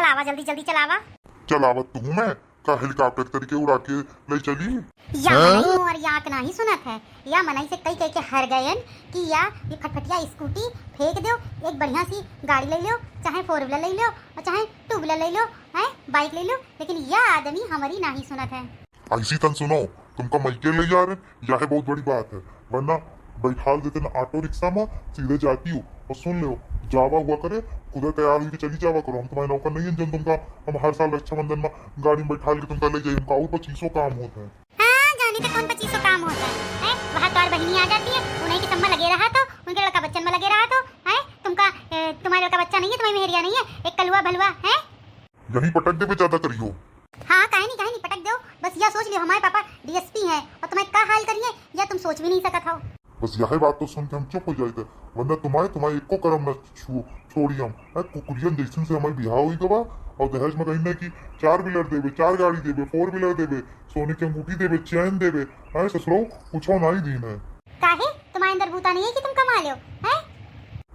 चलावा, जल्दी जल्दी चलावा। चलावत तू मैं का हेलीकॉप्टर करके उड़ा के ले चली। या मनई और याक नहीं सुनत है, या मनई से कई कह के हर गयन कि या ये फटफटिया स्कूटी फेंक दो, एक बढ़िया सी गाड़ी ले लो, चाहे 4 व्हीलर ले लो और चाहे 2 व्हीलर ले लो, है बाइक ले लो, लेकिन यह आदमी हमारी नहीं सुनत है। ऐसी तन सुनो, तुमका मैके ले जा रहे, यह बहुत बड़ी बात है, वरना बैठाल देते ना ऑटो रिक्शा में, सीधे जाती हो और सुन लो जावा हुआ करे, खुद तैयार हुई चली जावा करो। हम तुम्हारे नौकर नहीं है जो तुमका हम हर साल रक्षाबंधन में गाड़ी में बैठा के तुमका ले जाए, उनका और 25 काम होता है। हाँ, जाने तक कौन 25 काम होता है? वहाँ तो और बहनी आ जाती है, उन्हीं की सम्मा लगे रहा तो, उनके लड़का बच्चन में लगे रहा तो, है तुमका तुम्हारे लड़का बच्चा नहीं है, तुम्हारी मेहरिया नहीं है, एक कलुआ भलुआ है। यही पटक दे पे ज्यादा करियो। हाँ, काहे नहीं पटक दो, बस यह सोच लियो हमारे पापा डीएसपी हैं और तुम्हें क्या हाल करिए या तुम सोच भी नहीं सकत हो। बस यही बात तो सुन के हम चुप हो जाते, वरना तुम्हारे एको करम न छोड़ी हम कुकुरियन जैसन से हमारे बिहार हुई गवा और दहेज में कहीं ना कि 4 व्हीलर देवे, 4 गाड़ी देवे, 4 व्हीलर देवे, सोने की अंगूठी देवे, चैन देवे, है ससुरो कुछ नहीं दीन है। काहे तुम्हारे अंदर भूता नहीं है कि तुम कमा लो है?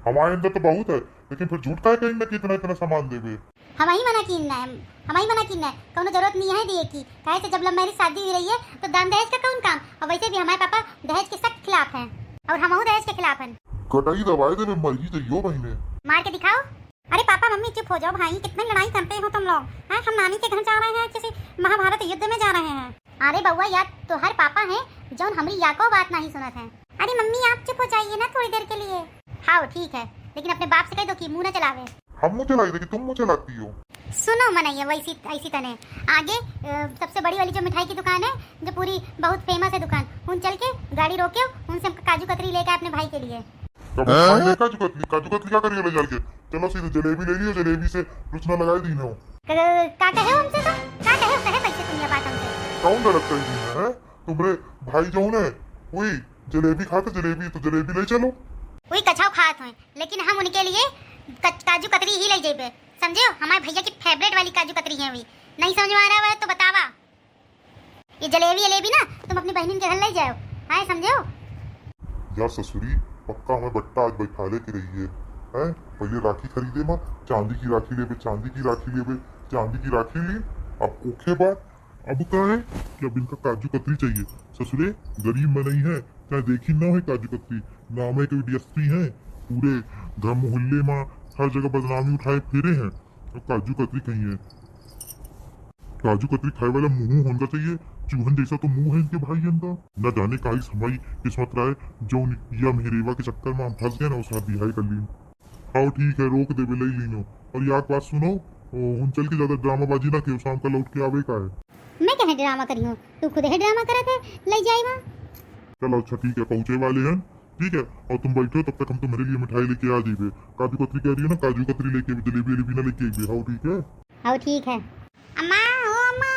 हमारे अंदर तो बहुत है, लेकिन फिर झूठ का कहीं ना कि इतना सामान देवे। हमारी मना कीना है, हमारी मना कीना है, कोनो जरूरत नहीं है दिए की। काहे से जब लव मैरिज शादी हुई रही है तो दान दहेज का कौन काम, और वैसे भी हमारे पापा दहेज के सख्त खिलाफ हैं और हम दहेज के खिलाफ हैं। कटाई दवाई देवे मर्जी चाहिए बहने, मार के दिखाओ। अरे पापा मम्मी चुप हो जाओ भाई, कितने लड़ाई करते हो तुम लोग। हम नानी के घर जा रहे हैं, किसी महाभारत युद्ध में जा रहे हैं। अरे बउआ यार तो हर पापा हैं जो हमारी या को बात नहीं सुनत है। अरे मम्मी आप चुप हो जाइए ना थोड़ी देर के लिए। हाँ ठीक है, लेकिन अपने बाप से कह दो कि मुंह न चलावे। हम मुँह चलाई देगी, तुम मुँह चलाती हो। सुनो मनैया, वैसी ऐसी तने आगे सबसे बड़ी वाली जो मिठाई की दुकान है, जो पूरी बहुत फेमस है दुकान, उन चल के गाड़ी रोके, उनसे काजू कतरी लेके अपने भाई के लिए। काजू कतली क्या करिए ले चल के? चलो सीधे जलेबी ले लियो, जलेबी से रुचना लगाई दी हो। का कहे हो हमसे तो का कहे पैसे तुम ये बात हमसे कौन गलत कर दी है? तुम्हारे भाई जो है वही जलेबी खाते, जलेबी तो जलेबी ले चलो। वही कछाव खात हैं, लेकिन हम उनके लिए काजू कतरी ही ले जेबे, समझे हो? हमारे भैया की फेवरेट वाली काजू कतरी है। वही नहीं समझ में आ रहा है तो बतावा। ये जलेबी ना तुम अपनी बहन के घर ले जाओ, हाय समझे हो? यार ससुरी पक्का हमें बट्टा आज बैठा ले के रही है। पहले राखी खरीदे माँ, चांदी की राखी लेबे, चांदी की राखी लेबे, चांदी की राखी ली, अब ओखे बात अब क्या है कि अब इनका काजू कतरी चाहिए। ससुरे गरीब में नहीं है, चाहे देखी ना हो काजू कतरी, नाम है कोई डीएसपी है, पूरे घर मोहल्ले में हर जगह बदनामी उठाए फिरे हैं, और काजू कतरी कहीं है। काजू कतरी खाए वाला मुंह होना चाहिए, चूहन जैसा तो मुंह है इनके भाई अंदर। न जाने का हमारी किस्मत रहा है जो या मेहरेवा के चक्कर में हम फंस गए ना, उस हाथ बिहाई कर ली। हाँ ठीक है, रोक देवे ले लीनो। और याद बात सुनो, उन चल के ज्यादा ड्रामाबाजी ना के, शाम का लौट के आवे का है। मैं कहे ड्रामा करी हूँ, तू खुद ही ड्रामा करे थे ले जाए वहाँ। चलो अच्छा ठीक है, पहुंचे वाले हैं, ठीक है, और तुम बैठो तब तक हम तुम्हारे लिए मिठाई लेके आ जाइए। काजू कतरी कह रही है ना, काजू कतरी लेके जलेबी वलेबी ना लेके आइए। हाँ ठीक है, हाँ ठीक है। अम्मा ओ अम्मा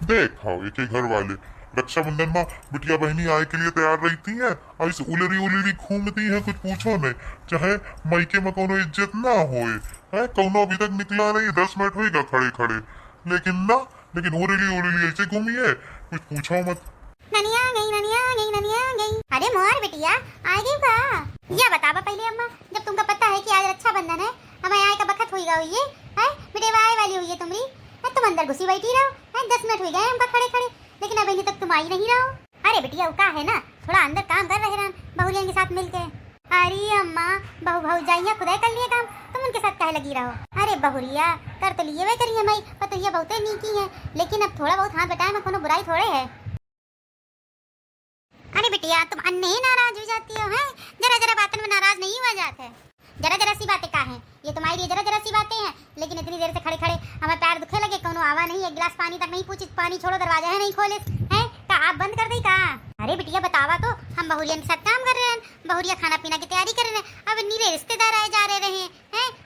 देख हाँ एक घर वाले रक्षाबंधन में बिटिया बहनी आए के लिए तैयार रहती है, और इस उलरी घूमती है, कुछ पूछो नहीं। चाहे मायके में कोनो इज्जत ना होए है, कोनो अभी तक निकला नहीं, 10 मिनट होएगा खड़े खड़े, लेकिन उलरी ऐसे घूमी है, कुछ पूछो मत। ननिया गई। अरे मोर बिटिया आ गई का? ये बतावा पहले अम्मा, जब तुमको पता है कि आज रक्षाबंधन है, हमें आए का बखत हुई गई है बेटे आए वाली हुई है तुम्हारी, तुम अंदर घुसी बैठी रहो है, 10 मिनट हो गए हम खड़े खड़े, लेकिन अभी तक तुम आई नहीं रहो। अरे बिटिया का है ना, थोड़ा अंदर काम कर रहे बहुरियन के साथ मिलके। अरे अम्मा बहू जाइया खुदा कर लिए काम, तुम उनके साथ कहे लगी रहो। अरे बहुरिया कर तो लिए वे करिए भाई, पर तो ये बहुत नीकी है, लेकिन अब थोड़ा बहुत हाथ बटाए में कोनो बुराई थोड़े है। अरे बिटिया तुम अन्य ही नाराज हो जाती हो, है जरा बातों में नाराज नहीं हुआ जाते। जरा सी बातें का है, ये तुम्हारी लिए जरा सी बातें हैं, लेकिन इतनी देर से खड़े खड़े हमें पैर दुखे लगे, कोनो आवा नहीं, एक गिलास पानी तक नहीं पूछी, पानी छोड़ो दरवाजा है नहीं खोले है का आप बंद कर दी का? अरे बिटिया बतावा तो, हम बहुरिया के साथ काम कर रहे हैं, बहुरिया खाना पीना की तैयारी कर रहे हैं, अब नीरे रिश्तेदार आए जा रहे हैं,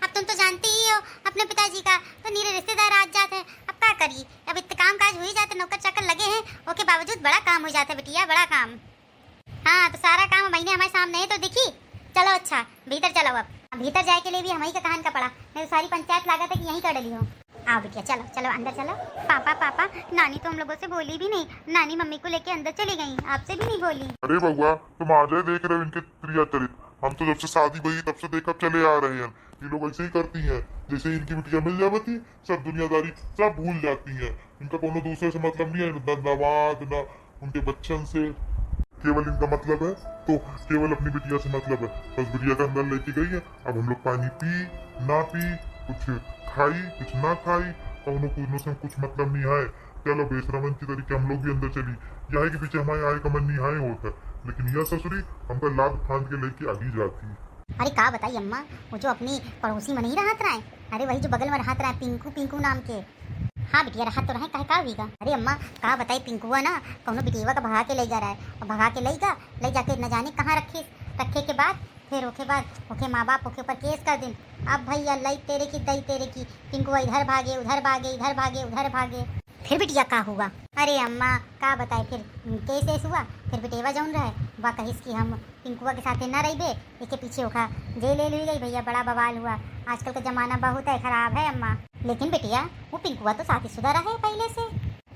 अब तुम तो जानती ही हो अपने पिताजी का, तो नीरे रिश्तेदार आ जाते हैं, अब क्या करिए, अब इतने काम काज हो ही जाते, नौकर चाकर लगे हैं, उसके बावजूद बड़ा काम हो जाता है बिटिया, बड़ा काम। हाँ तो सारा काम महीने हमारे सामने है तो दिखी। चलो अच्छा भीतर चलो, अब भीतर जाए के लिए भी हमारी का कहान का पड़ा, नहीं तो सारी पंचायत लागत है कि यहीं कर डली हो। आओ बिटिया चलो चलो अंदर चलो। पापा नानी तो हम लोगों से बोली भी नहीं, नानी मम्मी को लेके अंदर चली गई, आपसे भी नहीं बोली। अरे बउआ तुम आ जाए, देख रहे हो इनके क्रिया चरित, हम तो जब से शादी हुई तब से देखकर चले आ रहे हैं, ये लोग ऐसे ही करती हैं। जैसे इनकी बिटिया मिल जाती सब दुनियादारी सब भूल जाती है। इनका कोनो दूसरे से मतलब नहीं है, न दामाद न उनके बच्चन से, केवल इनका मतलब है तो केवल अपनी बिटिया से मतलब है। बस बिटिया का अंदर लेके गई है, अब हम लोग पानी पी ना पी, कुछ खाई कुछ ना खाई, कौनों से कुछ मतलब नहीं है। चलो बेशरमन की तरीके हम लोग भी अंदर चली, यह के पीछे हमारे आए का मन नहीं आए होता, लेकिन यह ससुरी हमका लाद फांद के लेके आगी जाती। अरे का बताई अम्मा, वो जो अपनी पड़ोसी में नहीं रहत रहा है, अरे वही जो बगल में रहत रहा है पिंकू, पिंकू नाम के। हाँ बिटिया रहत तो रहे, काहे का हुईगा। अरे अम्मा का बताई पिंकुआ ना कौनो बिटिया का भगा के ले जा रहा है, और भगा के ले जाके न जाने कहाँ रखे के बाद फिर ओके माँ बाप ओके ऊपर केस कर दिन। अब भैया लई तेरे की दई तेरे की, पिंकुआ इधर भागे उधर भागे इधर भागे उधर भागे। फिर बिटिया का हुआ। अरे अम्मा का बताए फिर केस हुआ, फिर बिटेवा जौन रहे वह कहिस कि हम पिंकुआ के साथ ना रही बे, इसके पीछे ओखा जेल ले ली गई। भैया बड़ा बवाल हुआ, आजकल का जमाना बहुत है खराब है अम्मा। लेकिन बिटिया वो पिंकुआ तो शादीशुदा रहे पहले से,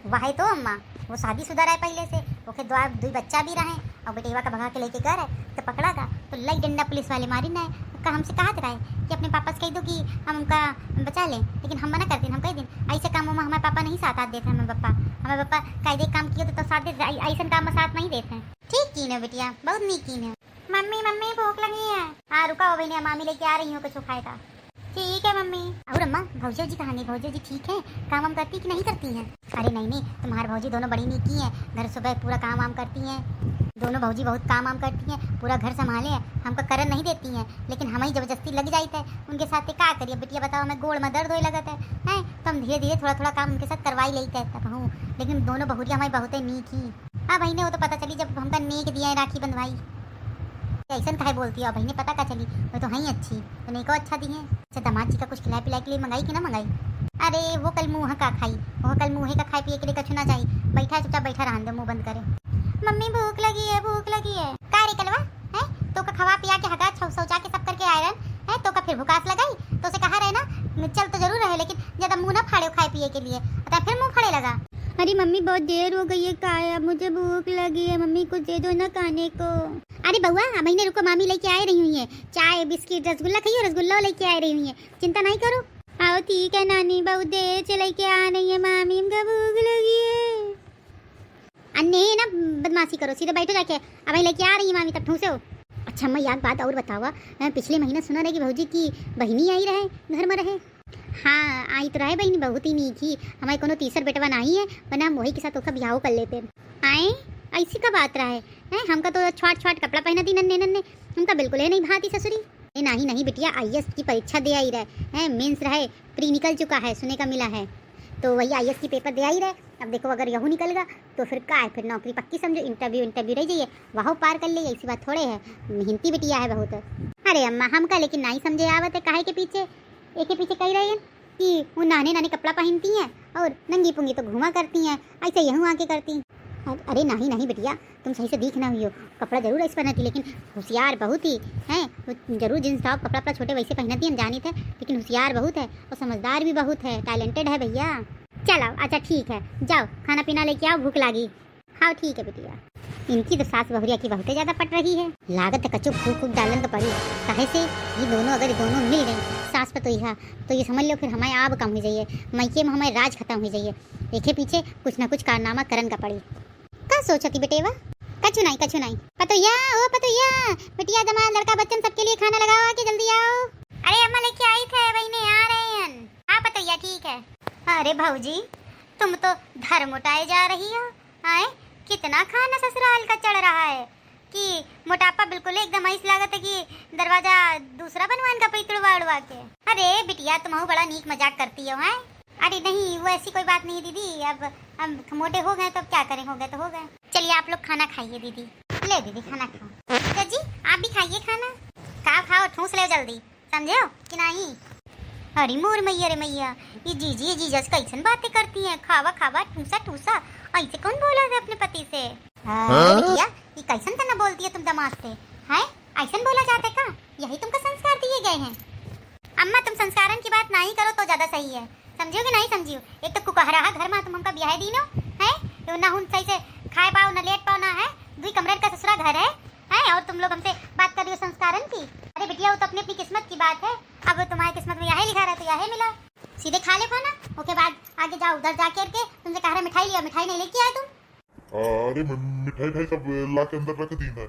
वही तो अम्मा वो शादीशुदा रहे पहले से, ओके दो बच्चा भी रहे, और बेटेवा का भगा के लेके गए रहे तो पकड़ा गया तो लई डंडा पुलिस वाले मारी ना हमसे कहा रहे कि अपने पापा से कह दो कि हम उनका बचा लें, लेकिन हम मना करते हम कह दिन ऐसे कामों में हमारे पापा नहीं साथ देते। हमें पापा कायदे काम किए तो साथ देते, ऐसा काम में साथ नहीं देते। ठीक की ना बिटिया, बहुत नीक की ना। मम्मी भूख लगी है। हाँ रुका भैया, मामी लेके आ रही हूँ कुछ खाएगा। ठीक है मम्मी। और अम्मा भौजी जी कहानी, भौजी जी ठीक है, काम वाम करती कि नहीं करती हैं? अरे नहीं तुम्हारे भौजी दोनों बड़ी नीकी हैं, घर सुबह पूरा काम वाम करती हैं, दोनों भौजी बहुत काम वाम करती हैं, पूरा घर संभाले हैं, हमको करन नहीं देती हैं, लेकिन हमें जबरदस्ती लग जाती है उनके साथ। क्या करिए बिटिया बताओ, हमें गोड़ में दर्द होने लगता है तो हम धीरे धीरे थोड़ा काम उनके साथ करवाई लेते हैं तब हूँ। लेकिन दोनों बहुरिया हमारी बहुत नीक ही। हाँ भाई ने वो तो पता चली जब हमका नेक दिया है राखी बंधवाई। ऐसा काहे बोलती है, भाई ने पता का चली वो तो है अच्छी, तो नहीं को अच्छा दी है। अच्छा दामाद जी का कुछ खिला पिला के लिए मंगाई कि ना मंगाई? अरे वो कल मुँह का खाई, वो कल मुँह का खाए पिए के लिए कछु ना चाहिए, बैठा चुपचाप बैठा रहने दो, मुँह बंद करे। मम्मी भूख लगी है का रे कलवा है तो का खवा पिया के हगा शौचा के सब करके आयरन है तो का फिर भुकास लगाई तो उसे कहा रहे ना चल तो जरूर रहे, लेकिन ज्यादा मुँह ना फाड़े खाए पिए के लिए, फिर मुँह फाड़े लगा। अरे मम्मी बहुत देर हो गई है, काया मुझे भूख लगी है, मम्मी कुछ दे दो ना खाने को। अरे बउआ महीने रुको, मामी लेके आ रही हुई है, चाय बिस्किट रसगुल्ला खाइए, रसगुल्ला लेके आ रही हुई है, चिंता नहीं करो। आओ ठीक है नानी, बहुत देर से लेके आ रही है, मामी हमको भूख लगी है। अन्ने ना बदमाशी करो, सीधे बैठो जाके, अब लेके आ रही है मामी तब ठूसे हो। अच्छा मैं एक बात और बतावा, पिछले महीना सुना रहे कि भौजी की बहनी आई रहे घर में रहे। हाँ आई तो रहे बहनी, बहुत ही नीक ही, हमारे कोनो तीसर बेटवा नहीं है, वरना हम वही के साथ उसका ब्याह कर लेते। आए ऐसी का बात रहा है हमका तो छोट कपड़ा पहना दी नन्हे हमका बिल्कुल ही नहीं भाती ससुरी। नहीं बिटिया IAS की परीक्षा दे आई रहे, मेंस रहे, प्री निकल चुका है सुने का मिला है, तो वही IAS की पेपर दे आई रहे। अब देखो अगर यहू निकल गया तो फिर का है, फिर नौकरी पक्की समझो, इंटरव्यू रह जाइए, वहाँ पार कर ले, ऐसी बात थोड़े है, मेहनती बिटिया है बहुत। अरे अम्मा हमका लेकिन नहीं समझे आवत है काहे के पीछे एक के पीछे कह रहे हैं कि वो नाने कपड़ा पहनती हैं और नंगी पुंगी तो घुमा करती हैं, ऐसे यहूँ आके करती। अरे नहीं बिटिया तुम सही से दिख ना हुई हो, कपड़ा जरूर ऐसे पहनती लेकिन होशियार बहुत ही हैं, जरूर जींस टॉप कपड़ा छोटे वैसे पहनती हैं जानी थे, लेकिन होशियार बहुत है और समझदार भी बहुत है, टैलेंटेड है भैया। चलो अच्छा ठीक है, जाओ खाना पीना लेके आओ, भूख लगी। हाँ ठीक है बिटिया। इनकी तो सास बहुरिया की बहुत ज़्यादा पट रही है, लागत कचो फूक डालन तो पड़ी, काहे से ये दोनों अगर दोनों मिल गई सास पर तो ये समझ लो फिर हमारे आब कम हो जाइए, मैके में हमारे राज खत्म हो जाइए, एक पीछे कुछ ना कुछ कारनामा करन का पड़ी। का सोचती बेटेवा? कछु नहीं पतोया ओ पतोया, बिटिया दमाद लड़का बच्चन सबके लिए खाना लगाओ, आके जल्दी आओ। अरे अम्मा लेके आई थे बहने आ रहे हैं। हाँ पतोया ठीक है। अरे भौजी तुम तो धर्म उठाए जा रही हो, आए कितना खाना ससुराल का चढ़ रहा है कि मोटापा बिल्कुल एकदम ऐसी लागत है कि दरवाजा दूसरा बनवान का पैतड़वा उड़वा के। अरे बिटिया तुम बड़ा नीक मजाक करती हो हैं। अरे नहीं वो ऐसी कोई बात नहीं दीदी, अब हम मोटे हो गए तो अब क्या करें, हो गए तो हो गए। चलिए आप लोग खाना खाइए दीदी, ले दीदी खाना खाओ। तो जी आप भी खाइए खाना, खाओ ठूस ले जल्दी, समझे हो कि नहीं? अरे मोर मैया रे मैया, ये जीजस कैसन बातें करती हैं, खावा ठूसा ऐसे कौन बोला है अपने पति से? बिटिया ये कैसन तना बोलती है तुम दमाद से, है ऐसा बोला जाता है का? यही तुमको संस्कार दिए गए हैं। अम्मा तुम संस्कारन की बात नहीं करो तो ज्यादा सही है, समझियो कि नहीं समझियो? एक तो कुकहरा घर में तुम हमका ब्याह दी नो है, ना हुन सही से खाए पाओ ना लेट पाओ ना है, दुई कमरे का ससुरा घर है, है और तुम लोग हमसे बात कर रही हो संस्कारन की। अरे बिटिया वो तो अपनी अपनी किस्मत की बात है। अब तुम्हारी किस्मत में यही लिखा रहा तो यही मिला। सीधे खा ले खाना, उसके बाद आगे जाओ उधर जाके के तुमसे कह रहा मिठाई लिया, मिठाई नहीं लेके आए तुम। अरे मिठाई ठाई सब ला के अंदर रख दी है।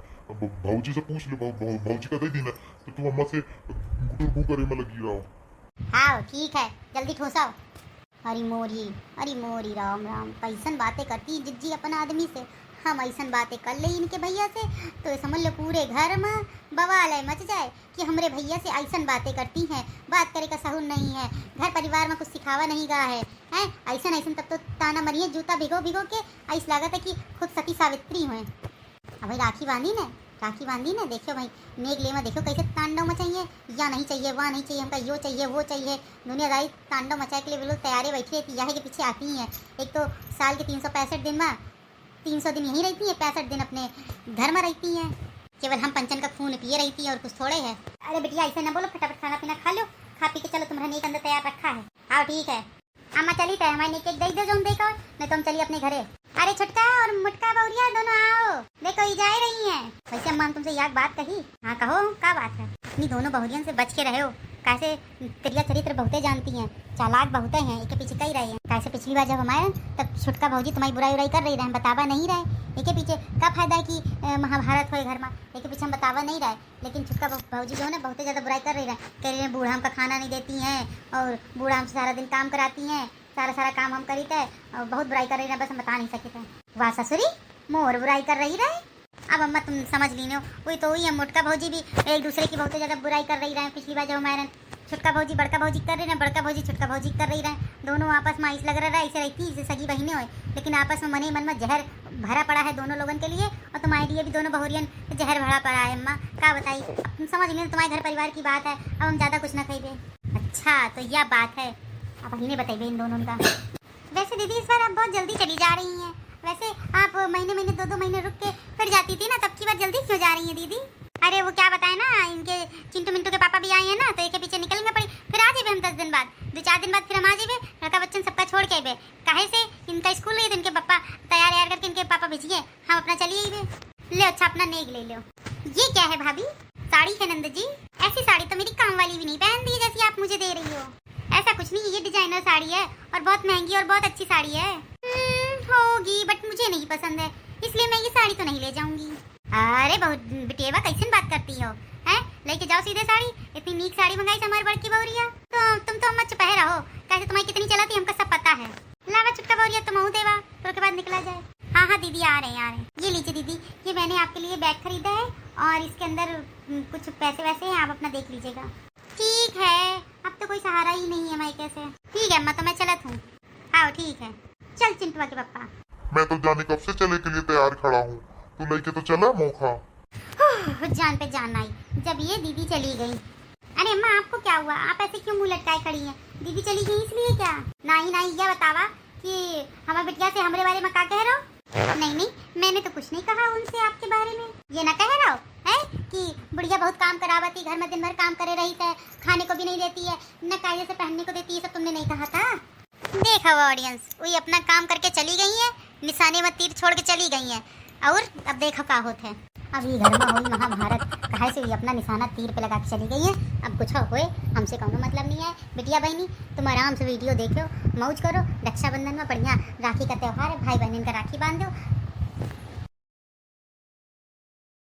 भाजी से पूछ ले, भाजी का दे दी ना, तो तुम अम्मा से गुटुर करे में लगी रहो। हाँ ठीक है, जल्दी ठोसाओ। अरे मोरी राम राम, कैसन बातें करती जिज्जी अपन आदमी से। हम ऐसन बातें कर ले इनके भैया से तो ये समझ लो पूरे घर में बवाल है मच जाए कि हमरे भैया से ऐसन बातें करती हैं। बात करे का सहूर नहीं है, घर परिवार में कुछ सिखावा नहीं गा है, हैं ऐसन तब तो ताना मरिए जूता भिगो के ऐसा लागत है कि खुद सती सावित्री हुए। अब भाई राखी बांधी ना देखो भाई नेक ले में देखो कैसे तांडव मचाइए, या नहीं चाहिए वहाँ नहीं चाहिए, हमका यो चाहिए वो चाहिए। दुनियादारी तांडव मचाए के लिए बिल्कुल तैयारी बैठी रहती है, के पीछे आती हैं। एक तो साल के 365 दिन में 300 दिन यहीं रहती है, 65 दिन अपने घर में रहती हैं। केवल हम पंचन का खून पिए रहती है और कुछ थोड़े है। अरे बेटिया ऐसे ना बोलो, फटाफट खाना पीना खा लो, खा पी के चलो, तुम्हारा नेक अंदर तैयार रखा है। हाँ ठीक है अम्मा चली तो हमारे नेक एक दे दो जो देखो, नहीं तो हम चलिए अपने घरे। अरे छुटका और मुटका बहुरिया दोनों आओ, देखो ये जा रही हैं। वैसे अम्मा तुमसे याद बात कही। हाँ कहो क्या बात है। अपनी दोनों बहुरियन से बच के रहे हो, कैसे तेरिया चरित्र बहुते जानती हैं, चालाक बहुते हैं, एक पीछे कही रहे हैं। कैसे पिछली बार जब हम आए तब छुटका भौजी तुम्हारी बुराई कर रही रहे, बतावा नहीं रहे। एक पीछे क्या फायदा है कि महाभारत हो घर में, एक पीछे हम बतावा नहीं रहे। लेकिन छुटका भौजी जो है ना बहुत ज़्यादा बुराई कर रही है, कह रही है बूढ़ा हमका खाना नहीं देती हैं और बूढ़ा हमसे सारा दिन काम कराती हैं, सारा काम हम करी थे और बहुत बुराई कर रही है, बस हम बता नहीं सके थे। वाह ससुरी मोर बुराई कर रही रहे। अब अम्मा तुम समझ ली नो, वही तो हुई है, मोटका भौजी भी एक दूसरे की बहुत ज़्यादा बुराई कर रही रहे। पिछली बार जब हमारे छुटका भौजी बड़का भौजी कर रही है, बड़का भौजी छुटका भौजी कर रही रहे, दोनों आपस में ऐसा लग रहा है ऐसे रहती जैसे सगी बहनें हो, लेकिन आपस में मन में जहर भरा पड़ा है दोनों लोगन के लिए, और तुम्हारे लिए भी दोनों बहुरियन जहर भरा पड़ा है। अम्मा क्या बताई, तुम समझ ली तुम्हारे घर परिवार की बात है, अब हम ज़्यादा कुछ ना कहेंगे। अच्छा तो यह बात है, अब इन्हें बताइए इन दोनों का। वैसे दीदी इस बार आप बहुत जल्दी चली जा रही हैं, वैसे आप महीने 2 महीने रुक के फिर जाती थी ना, तब की बार जल्दी क्यों जा रही हैं दीदी? अरे वो क्या बताए ना, इनके चिंटू मिंटू के पापा भी आए हैं ना, तो एक पीछे निकलना पड़ी, फिर आ जाए हम 10 दिन बाद, 2-4 दिन बाद फिर हम आ जाए लड़का बच्चन सबका छोड़ के आए। काहे से इनका स्कूल गई तो इनके पापा तैयार करके इनके पापा भेजिए, हम अपना चलिए ले। अच्छा अपना नेक ले लो। ये क्या है भाभी? साड़ी है नंद जी, ऐसी साड़ी तो मेरी काम वाली भी नहीं पहन दी जैसी आप मुझे दे रही हो। ऐसा कुछ नहीं, ये डिजाइनर साड़ी है और बहुत महंगी और बहुत अच्छी साड़ी है। होगी बट मुझे नहीं पसंद है, इसलिए मैं ये साड़ी तो नहीं ले जाऊंगी। अरे बहुत बिटेवा कैसे बात करती हो, हैं लेके जाओ सीधे साड़ी, इतनी नीक साड़ी मंगाई हमारी बड़की बहुरिया, तो तुम तो मत चुप रहो, कैसे तुम्हारी कितनी चलाती हमको सब पता है। लावा छुटका बहुरिया तुम हूँ देवा, तो उसके बाद निकला जाए। हाँ दीदी आ रहे हैं। ये लीजिए दीदी, ये मैंने आपके लिए बैग खरीदा है और इसके अंदर कुछ पैसे वैसे हैं, आप अपना देख लीजिएगा। ठीक है, अब तो कोई सहारा ही नहीं है मायके से। ठीक है अम्मा तो मैं चलत हूँ। हाँ ठीक है, चल चिंटुआ के पापा। मैं तो जाने कब से चले के लिए तैयार खड़ा हूँ, तू लेके तो चला मौका। जान पे जान आई जब ये दीदी चली गई। अरे अम्मा आपको क्या हुआ, आप ऐसे क्यों मुंह लटकाए खड़ी हैं? दीदी चली गई इसलिए क्या? नहीं यह बतावा कि हमारे बिटिया से हमारे बारे में क्या कह रहे हो? नहीं मैंने तो कुछ नहीं कहा उनसे आपके बारे में। ये ना कह रहा हो है कि बुढ़िया बहुत काम करावती, घर में दिन भर काम करे रही है, खाने को भी नहीं देती है, न कायदे से पहनने को देती है, सब तुमने नहीं कहा था? देखा वो ऑडियंस, वही अपना काम करके चली गई है, निशाने में तीर छोड़ के चली गई है, और अब देखो क्या होता है। अब ये घर में हुई महाभारत, कहाँ से हुई अपना निशाना तीर पे लगा के चली गई है। अब कुछ होए हमसे कोनो मतलब नहीं है। बिटिया बहनी तुम आराम से वीडियो देखो, मौज करो, रक्षाबंधन में बढ़िया राखी का त्यौहार है, भाई बहन का राखी बांध दो,